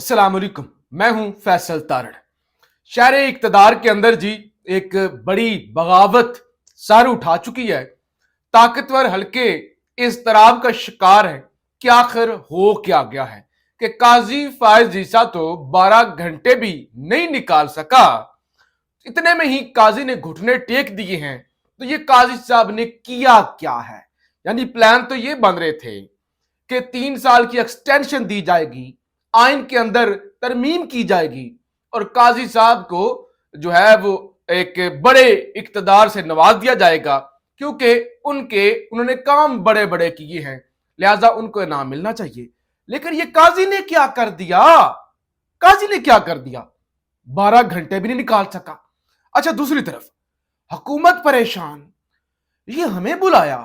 अस्सलाम वालेकुम। मैं हूं फैसल तारड़। शहर इक्तदार के अंदर जी एक बड़ी बगावत सर उठा चुकी है। ताकतवर हल्के इस तराब का शिकार है कि आखिर हो क्या गया है कि काजी फायज ईसा तो 12 घंटे भी नहीं निकाल सका। इतने में ही काजी ने घुटने टेक दिए हैं। तो ये काजी साहब ने किया क्या है? यानी प्लान तो ये बन रहे थे कि 3 साल की एक्सटेंशन दी जाएगी, आइन के अंदर तरमीम की जाएगी और काजी साहब को जो है वो एक बड़े इक्तदार से नवाज दिया जाएगा, क्योंकि उन्होंने काम बड़े बड़े किए हैं, लिहाजा उनको इनाम मिलना चाहिए। लेकिन ये काजी ने क्या कर दिया? काजी ने क्या कर दिया? 12 घंटे भी नहीं निकाल सका। अच्छा, दूसरी तरफ हुकूमत परेशान, ये हमें बुलाया,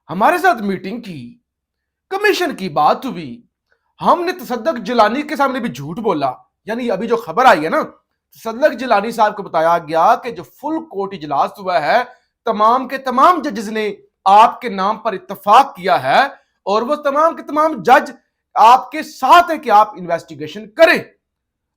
हमारे साथ मीटिंग की, कमीशन की बात हुई, हमने तसद्दुक जिलानी के सामने भी झूठ बोला। यानी अभी जो खबर आई है ना, तसद्दुक जिलानी साहब को बताया गया कि जो फुल कोर्ट इजलास हुआ है, तमाम के तमाम जजेस ने आपके नाम पर इत्तफाक किया है और वो तमाम के तमाम जज आपके साथ है कि आप इन्वेस्टिगेशन करें।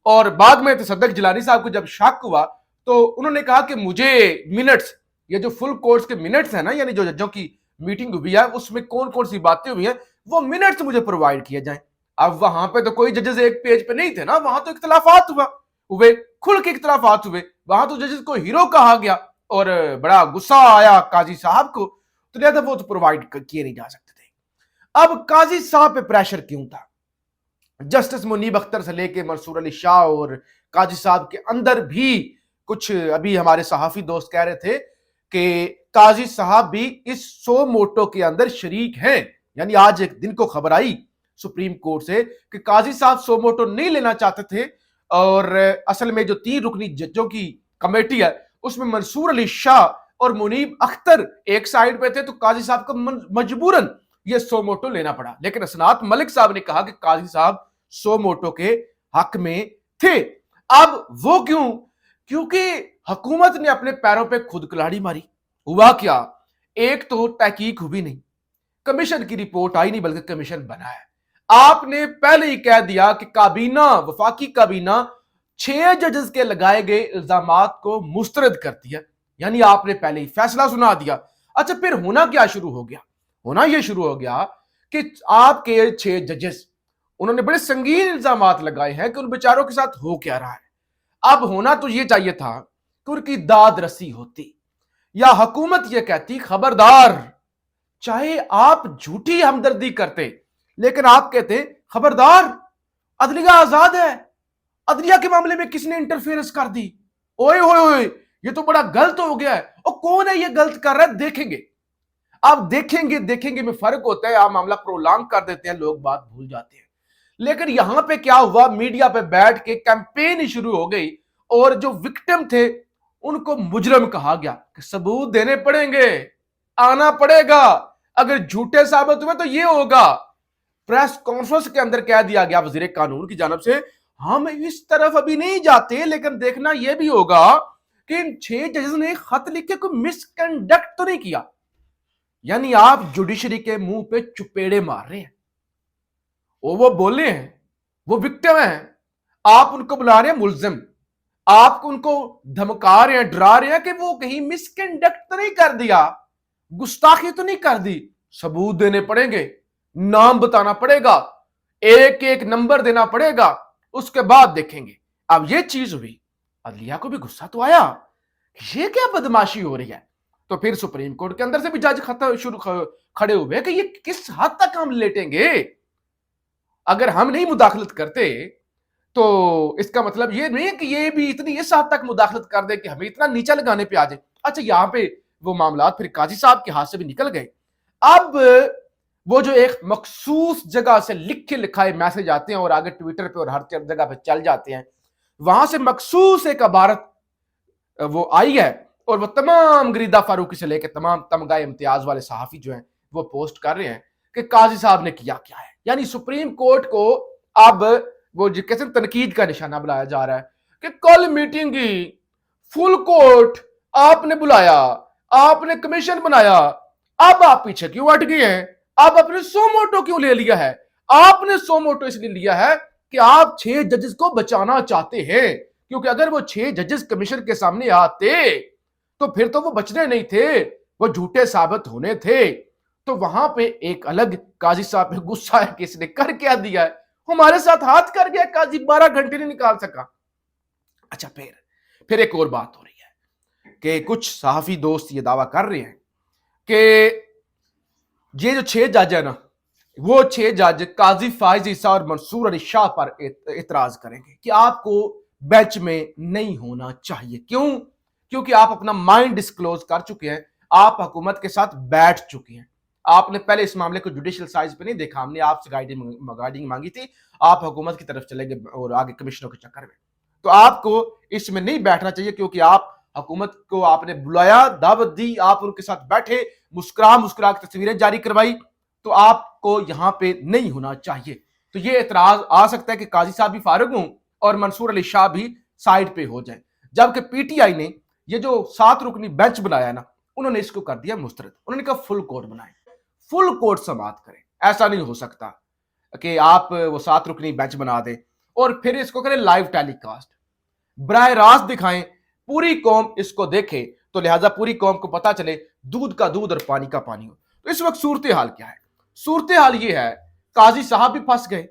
और बाद में तसद्दुक जिलानी साहब को जब शक हुआ तो उन्होंने कहा कि मुझे मिनट्स, ये जो फुल कोर्ट के मिनट्स है ना, यानी जो जजों की मीटिंग हुई है उसमें कौन कौन सी बातें हुई हैं, वो मिनट्स मुझे प्रोवाइड किए जाएं। अब वहां पे तो कोई जजेस एक पेज पे नहीं थे ना, वहां तो इख्तलाफात हुए, खुल के इख्तलाफात हुए। वहां तो जजेस को हीरो कहा गया और बड़ा गुस्सा आया काजी साहब को, तो लिहाजा वो तो प्रोवाइड किए नहीं जा सकते थे। अब काजी साहब पे प्रेशर क्यों था? जस्टिस मुनीब अख्तर से लेके मंसूर अली शाह और काजी साहब के अंदर भी कुछ, अभी हमारे सहाफी दोस्त कह रहे थे कि काजी साहब भी इस सो मोटो के अंदर शरीक हैं। यानी आज एक दिन को खबर आई सुप्रीम कोर्ट से कि काजी साहब सो मोटो नहीं लेना चाहते थे और असल में जो 3 रुकनी जजों की कमेटी है उसमें मंसूर अली शाह और मुनीब अख्तर एक साइड पे थे, तो काजी साहब को मजबूरन ये सो मोटो लेना पड़ा। लेकिन असनात मलिक साहब ने कहा कि काजी साहब सो मोटो के हक में थे। अब वो क्यों? क्योंकि हुकूमत ने अपने पैरों पे खुद कुल्हाड़ी मारी। हुआ क्या? एक तो तहकीक हुई नहीं, कमीशन की रिपोर्ट आई नहीं, बल्कि कमीशन बना है। आपने पहले ही कह दिया कि काबीना, वफाकी काबीना 6 जजेस के लगाए गए इल्जामात को मुस्तरद कर दिया। यानी आपने पहले ही फैसला सुना दिया। अच्छा, फिर होना क्या शुरू हो गया? होना यह शुरू हो गया कि आपके 6 जजेस, उन्होंने बड़े संगीन इल्जामात लगाए हैं कि उन बेचारों के साथ हो क्या रहा है। अब होना तो यह चाहिए था कि उनकी दाद रसी होती, या हुकूमत यह कहती खबरदार, चाहे आप झूठी हमदर्दी करते लेकिन आप कहते खबरदार, अदलिया आजाद है, अदलिया के मामले में किसने इंटरफेरेंस कर दी, ओए ओए ओए, ये तो बड़ा गलत हो गया है। और कौन है ये गलत कर रहा है? देखेंगे। आप देखेंगे देखेंगे में फर्क होता है। आप मामला प्रोलॉन्ग कर देते हैं, लोग बात भूल जाते हैं। लेकिन यहां पे क्या हुआ, मीडिया पे बैठ के कैंपेन ही शुरू हो गई और जो विक्टिम थे उनको मुजरम कहा गया कि सबूत देने पड़ेंगे, आना पड़ेगा, अगर झूठे साबित हुए तो ये होगा। प्रेस कॉन्फ्रेंस के अंदर कह दिया गया वजीर कानून की जानब से, हम इस तरफ अभी नहीं जाते, लेकिन देखना यह भी होगा कि इन 6 जजेस ने खत लिख के कोई मिसकंडक्ट तो नहीं किया। यानी आप जुडिशरी के मुंह पे चुपेड़े मार रहे हैं। वो बोले हैं, वो विक्टिम हैं, आप उनको बुला रहे हैं मुल्जिम, आप उनको धमका रहे हैं, डरा रहे हैं कि वो कहीं मिसकंडक्ट तो नहीं कर दिया, गुस्ताखी तो नहीं कर दी। सबूत देने पड़ेंगे, नाम बताना पड़ेगा, एक एक नंबर देना पड़ेगा, उसके बाद देखेंगे। अब ये चीज हुई, अदलिया को भी गुस्सा तो आया, ये क्या बदमाशी हो रही है। तो फिर सुप्रीम कोर्ट के अंदर से भी जज खड़े हुए कि ये किस हद तक हम लेटेंगे। अगर हम नहीं मुदाखलत करते तो इसका मतलब ये नहीं है कि ये भी इतनी इस हद तक मुदाखलत कर दे कि हमें इतना नीचा लगाने पे आ जाए। अच्छा, यहां पे वो मामला फिर काजी साहब के हाथ से भी निकल गए। अब वो जो एक मखसूस जगह से लिखे लिखाए मैसेज आते हैं और आगे ट्विटर पे और हर जगह पे चल जाते हैं, वहां से मखसूस एक इबारत वो आई है और वो तमाम गरीदा फारूकी से लेकर तमाम तमगा इम्तियाज वाले सहाफी जो हैं वो पोस्ट कर रहे हैं कि काजी साहब ने किया क्या है। यानी सुप्रीम कोर्ट को अब वो जो कहते हैं तनकीद का निशाना बनाया जा रहा है कि कल मीटिंग की, फुल कोर्ट आपने बुलाया, आपने कमीशन बनाया, अब आप पीछे क्यों हट गए हैं? अब आपने सो मोटो क्यों ले लिया है? आपने सो मोटो इसलिए लिया है کہ آپ 6 ججز کو بچانا چاہتے ہیں، کیونکہ اگر وہ 6 ججز کمیشن کے سامنے آتے تو پھر تو وہ بچنے نہیں تھے، وہ جھوٹے ثابت ہونے تھے۔ تو وہاں پہ ایک الگ قاضی صاحب پہ غصہ ہے کہ اس نے کر کیا دیا ہے، ہمارے ساتھ ہاتھ کر گیا، قاضی 12 گھنٹے نہیں نکال سکا۔ اچھا، پھر ایک اور بات ہو رہی ہے کہ کچھ صحافی دوست یہ دعویٰ کر رہے ہیں کہ یہ جو 6 جج ہیں نا، وہ 6 جج قاضی فائز عیسیٰ اور منصور علی شاہ پر اعتراض کریں گے کہ آپ کو بینچ میں نہیں ہونا چاہیے۔ کیوں؟ کیونکہ آپ اپنا مائنڈ ڈسکلوز کر چکے ہیں، آپ حکومت کے ساتھ بیٹھ چکے ہیں۔ آپ نے پہلے اس معاملے کو جوڈیشل سائز پہ نہیں دیکھا، ہم نے آپ سے گائیڈنگ مانگی تھی، آپ حکومت کی طرف چلے گئے اور آگے کمشنوں کے چکر میں۔ تو آپ کو اس میں نہیں بیٹھنا چاہیے، کیونکہ آپ حکومت کو آپ نے بلایا، دعوت دی، آپ ان کے ساتھ بیٹھے، مسکرا کے تصویریں جاری کروائی، تو آپ کو یہاں پہ نہیں ہونا چاہیے۔ تو یہ اعتراض آ سکتا ہے کہ قاضی صاحب بھی فارغ ہوں اور منصور علی شاہ بھی سائیڈ پہ ہو جائیں، جبکہ پی ٹی آئی نے یہ جو 7 رکنی بینچ بنایا نا، انہوں نے اس کو کر دیا مسترد۔ انہوں نے کہا فل کورٹ بنائیں، فل کورٹ سماعت کریں۔ ایسا نہیں ہو سکتا کہ آپ وہ 7 رکنی بینچ بنا دیں اور پھر اس کو کریں لائیو ٹیلی کاسٹ، براہ راست دکھائیں، پوری قوم اس کو دیکھے، تو لہٰذا پوری قوم کو پتا چلے دودھ کا دودھ اور پانی کا پانی ہو۔ تو اس وقت صورتحال کیا ہے؟ صورتحال یہ ہے، قاضی صاحب بھی پھنس گئے،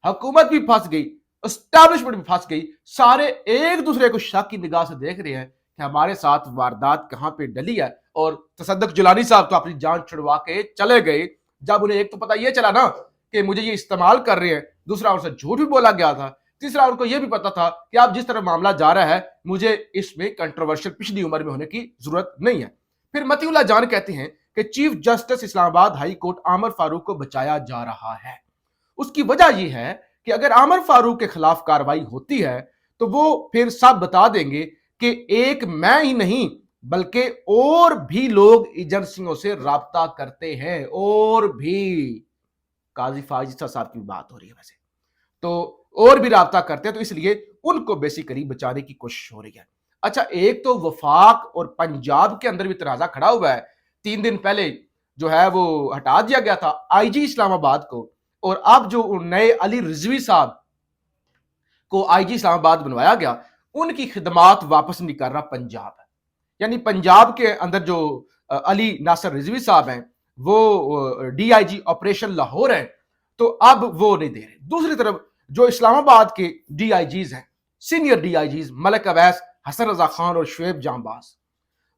حکومت بھی پھنس گئی، اسٹیبلشمنٹ بھی پھنس گئی، سارے ایک دوسرے کو شک کی نگاہ سے دیکھ رہے ہیں کہ ہمارے ساتھ واردات کہاں پہ ڈلی ہے۔ اور تصدق جیلانی صاحب تو اپنی جان چھڑوا کے چلے گئے، جب انہیں ایک تو پتا یہ چلا نا کہ مجھے یہ استعمال کر رہے ہیں، دوسرا ان سے جھوٹ بھی بولا گیا تھا، تیسرا ان کو یہ بھی پتا تھا کہ آپ جس طرح معاملہ جا رہا ہے مجھے اس میں کنٹروورشل پچھلی عمر میں ہونے کی ضرورت نہیں ہے۔ پھر متی اللہ جان کہتے ہیں کہ چیف جسٹس اسلام آباد ہائی کورٹ عامر فاروق کو بچایا جا رہا ہے۔ اس کی وجہ یہ ہے کہ اگر عامر فاروق کے خلاف کارروائی ہوتی ہے تو وہ پھر سب بتا دیں گے کہ ایک میں ہی نہیں بلکہ اور بھی لوگ ایجنسیوں سے رابطہ کرتے ہیں، اور بھی قاضی فائز صاحب کی بات ہو رہی ہے ویسے تو اور بھی رابطہ کرتے ہیں، تو اس لیے ان کو بیسیکلی بچانے کی کوشش ہو رہی ہے۔ اچھا، ایک تو وفاق اور پنجاب کے اندر بھی تنازع کھڑا ہوا ہے۔ 3 دن پہلے جو ہے وہ ہٹا دیا گیا تھا آئی جی اسلام آباد کو، اور اب جو نئے علی رضوی صاحب کو آئی جی اسلام آباد بنوایا گیا، ان کی خدمات واپس نہیں کر رہا پنجاب۔ یعنی پنجاب کے اندر جو علی ناصر رضوی صاحب ہیں، وہ D I G operation Lahore ہیں، تو اب وہ نہیں دے رہے۔ دوسری طرف جو اسلام آباد کے ڈی آئی جیز ہیں، سینئر ڈی آئی جیز ملک اویس، حسن رضا خان اور شعیب جانباز،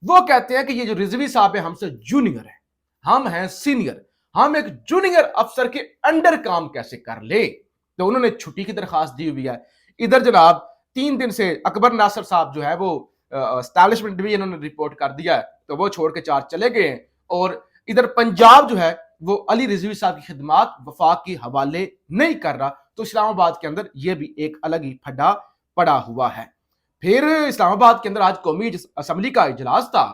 وہ کہتے ہیں کہ یہ جو رضوی صاحب ہیں ہم سے جونیئر ہیں، ہم ہیں سینئر، ہم ایک جونیئر افسر کے انڈر کام کیسے کر لے؟ تو انہوں نے چھٹی کی درخواست دی ہوئی ہے۔ ادھر جناب 3 دن سے اکبر ناصر صاحب جو ہے وہ اسٹیبلشمنٹ بھی انہوں نے رپورٹ کر دیا ہے، تو وہ چھوڑ کے 4 چلے گئے ہیں، اور ادھر پنجاب جو ہے وہ علی رضوی صاحب کی خدمات وفاق کے حوالے نہیں کر رہا۔ تو اسلام آباد کے اندر یہ بھی ایک الگ ہی پھڈا پڑا ہوا ہے۔ پھر اسلام آباد کے اندر آج قومی اسمبلی کا اجلاس تھا،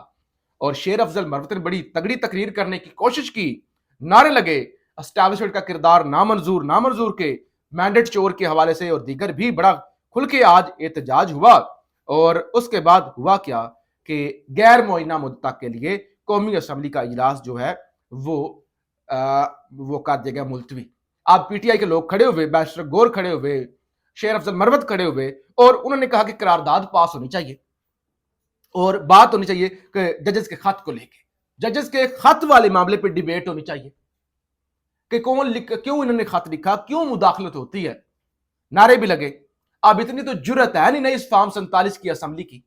اور شیر افضل مروت نے بڑی تگڑی تقریر کرنے کی کوشش کی، نعرے لگے اسٹیبلشمنٹ کا کردار نامنظور کے مینڈیٹ چور کے حوالے سے اور دیگر بھی بڑا کھل کے آج احتجاج ہوا۔ اور اس کے بعد ہوا کیا کہ غیر معینہ مدت کے لیے قومی اسمبلی کا اجلاس جو ہے وہ کر دیا گیا ملتوی۔ اب پی ٹی آئی کے لوگ کھڑے ہوئے، بیرسٹر گور کھڑے ہوئے، شیر افضل مروت کھڑے ہوئے، اور انہوں نے کہا کہ قرارداد پاس ہونی چاہیے اور بات ہونی چاہیے کہ ججز کے خط کو لے کے، ججز کے خط والے معاملے پہ ڈیبیٹ ہونی چاہیے کہ کیوں انہوں نے خط لکھا، کیوں مداخلت ہوتی ہے، نعرے بھی لگے۔ اب اتنی تو جرت ہے نہیں اس فارم 47 کی اسمبلی کی،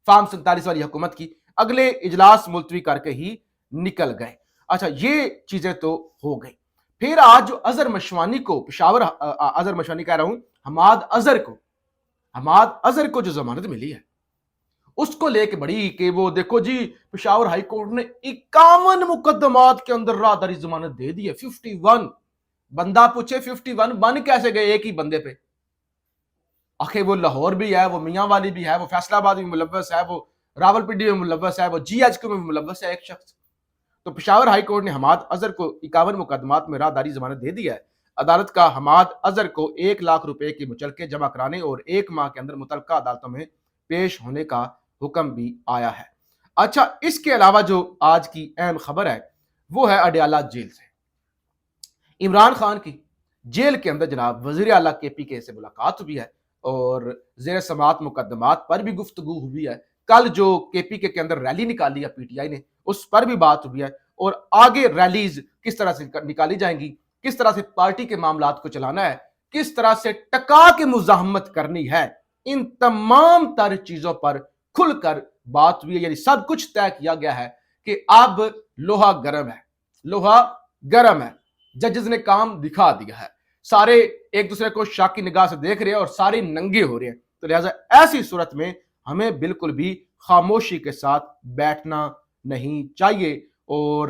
فارم 47 والی حکومت کی، اگلے اجلاس ملتوی کر کے ہی نکل گئے۔ اچھا، یہ چیزیں تو ہو گئی۔ پھر آج جو اظہر مشوانی کو پشاور، اظہر مشوانی کہہ رہا ہوں، حماد اظہر کو جو ضمانت ملی ہے اس کو لے کے بڑی کہ وہ دیکھو جی پشاور ہائی کورٹ نے 51 مقدمات کے اندر راہداری ضمانت دے دی ہے۔ 51 بندہ پوچھے 51 بن کیسے گئے ایک ہی بندے پہ؟ آخر وہ لاہور بھی ہے، وہ میاں والی بھی ہے، وہ فیصل آباد بھی ملوث ہے، وہ راول پنڈی میں ملوث ہے، وہ جی ایچ کیو میں ملوث ہے ایک شخص۔ تو پشاور ہائی کورٹ نے حماد اظہر کو 51 مقدمات میں راہداری ضمانت دے دی ہے۔ عدالت کا حماد اظہر کو 1 لاکھ روپے کے مچلقے جمع کرانے اور 1 ماہ کے اندر متعلقہ عدالتوں میں پیش ہونے کا حکم بھی آیا ہے۔ اچھا، اس کے علاوہ جو آج کی اہم خبر ہے وہ ہے اڈیالہ جیل سے عمران خان کی जेल के अंदर जनाब वज़ीर आला KPK से मुलाकात हुई है और ज़ेर समाअत मुकदमात पर भी गुफ्तगू हुई है। कल जो KPK के अंदर रैली निकाली है PTI ने, उस पर भी बात हुई है और आगे रैलीज किस तरह से निकाली जाएंगी, किस तरह से पार्टी के मामलात को चलाना है, किस तरह से टका के मुजाहमत करनी है, इन तमाम तर चीजों पर खुलकर बात हुई है। यानी सब कुछ तय किया गया है कि अब लोहा गर्म है, लोहा गर्म है। जजेस ने काम दिखा दिया है, सारे एक दूसरे को शाक की निगाह से देख रहे हैं और सारे नंगे हो रहे हैं। तो लिहाजा ऐसी सूरत में हमें बिल्कुल भी खामोशी के साथ बैठना नहीं चाहिए और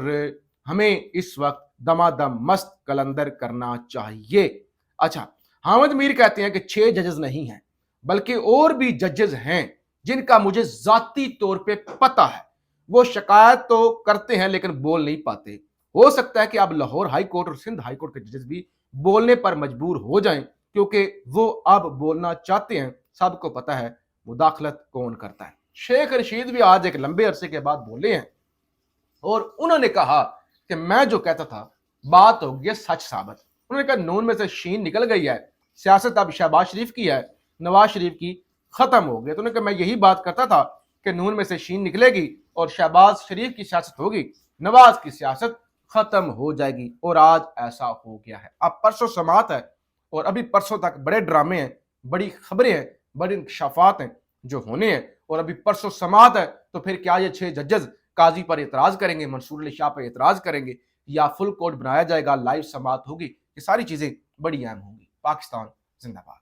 हमें इस वक्त दमादम मस्त कलंदर करना चाहिए। अच्छा, हामिद मीर कहते हैं कि 6 जजेस नहीं हैं, बल्कि और भी जजेस हैं जिनका मुझे जाती तौर पे पता है। वो शिकायत तो करते हैं लेकिन बोल नहीं पाते। हो सकता है कि अब लाहौर हाई कोर्ट और सिंध हाई कोर्ट के जजेस भी बोलने पर मजबूर हो जाएं, क्योंकि वो अब बोलना चाहते हैं। सबको पता है मुदाखलत कौन करता है। शेख रशीद भी आज एक लंबे अरसे के बाद बोले हैं और उन्होंने कहा कि मैं जो कहता था बात हो गई सच साबित। उन्होंने कहा नून में से शीन निकल गई है, सियासत अब शहबाज शरीफ की है, नवाज शरीफ की खत्म हो गई। तो उन्होंने कहा मैं यही बात करता था कि नून में से शीन निकलेगी और शहबाज शरीफ की सियासत होगी, नवाज की सियासत खत्म हो जाएगी, और आज ऐसा हो गया है। अब परसों समात है और अभी परसों तक बड़े ड्रामे हैं, बड़ी खबरें हैं, बड़े इंकशाफात हैं जो होने हैं, और अभी परसों समात है। तो फिर क्या ये 6 जजेस काजी पर एतराज करेंगे, मंसूर अली शाह पर एतराज करेंगे, या फुल कोर्ट बनाया जाएगा, लाइव समात होगी? ये सारी चीजें बड़ी अहम होंगी। पाकिस्तान जिंदाबाद।